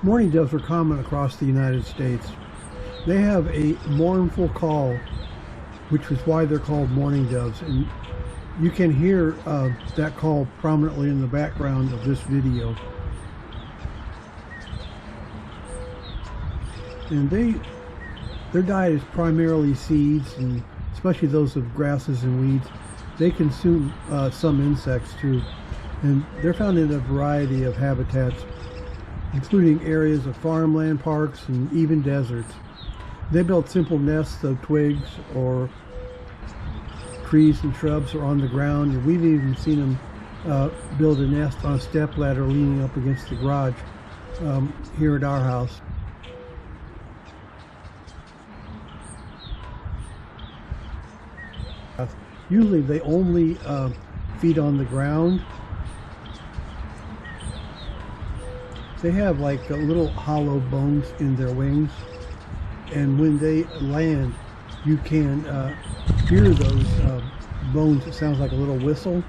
Mourning doves are common across the United States. They have a mournful call, which is why they're called mourning doves. And you can hear that call prominently in the background of this video. And their diet is primarily seeds, and especially those of grasses and weeds. They consume some insects too, and they're found in a variety of habitats, including areas of farmland, parks, and even deserts. They build simple nests of twigs or trees and shrubs or on the ground, and we've even seen them build a nest on a stepladder leaning up against the garage here at our house. Usually they only feed on the ground. They have like little hollow bones in their wings, and when they land you can hear those bones. It sounds like a little whistle.